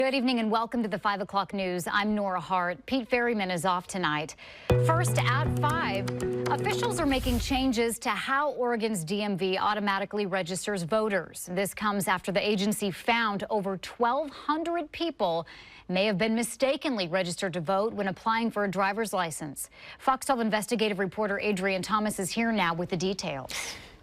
Good evening and welcome to the 5 o'clock news. I'm Nora Hart. Pete Ferryman is off tonight. First at 5, officials are making changes to how Oregon's DMV automatically registers voters. This comes after the agency found over 1,200 people may have been mistakenly registered to vote when applying for a driver's license. Fox 12 investigative reporter Adrian Thomas is here now with the details.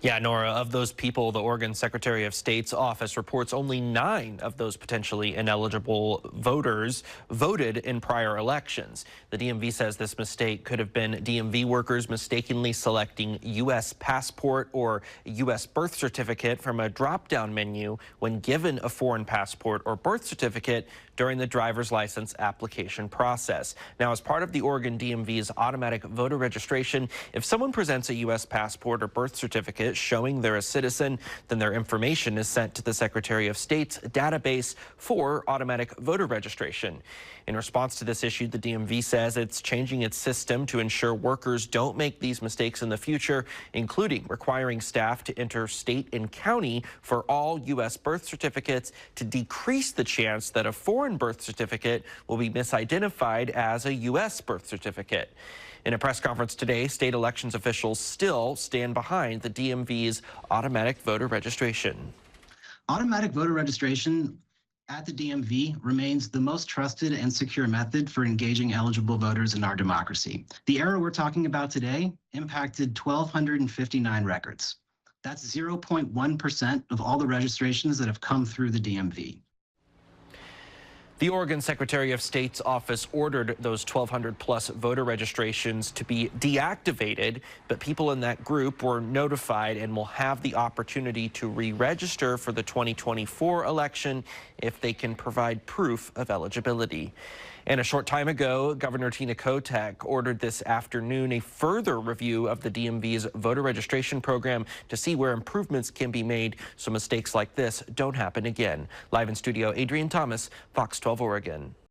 Yeah, Nora, of those people, the Oregon Secretary of State's office reports only 9 of those potentially ineligible voters voted in prior elections. The DMV says this mistake could have been DMV workers mistakenly selecting U.S. passport or U.S. birth certificate from a drop-down menu when given a foreign passport or birth certificate during the driver's license application process. Now, as part of the Oregon DMV's automatic voter registration, if someone presents a U.S. passport or birth certificate showing they're a citizen, then their information is sent to the Secretary of State's database for automatic voter registration. In response to this issue, the DMV says it's changing its system to ensure workers don't make these mistakes in the future, including requiring staff to enter state and county for all U.S. birth certificates to decrease the chance that a foreign birth certificate will be misidentified as a U.S. birth certificate. In a press conference today, state elections officials still stand behind the DMV's automatic voter registration. Automatic voter registration at the DMV remains the most trusted and secure method for engaging eligible voters in our democracy. The error we're talking about today impacted 1,259 records. That's 0.1% of all the registrations that have come through the DMV. The Oregon Secretary of State's office ordered those 1,200 plus voter registrations to be deactivated, but people in that group were notified and will have the opportunity to re-register for the 2024 election if they can provide proof of eligibility. And a short time ago, Governor Tina Kotek ordered this afternoon a further review of the DMV's voter registration program to see where improvements can be made so mistakes like this don't happen again. Live in studio, Adrian Thomas, Fox 12 Oregon.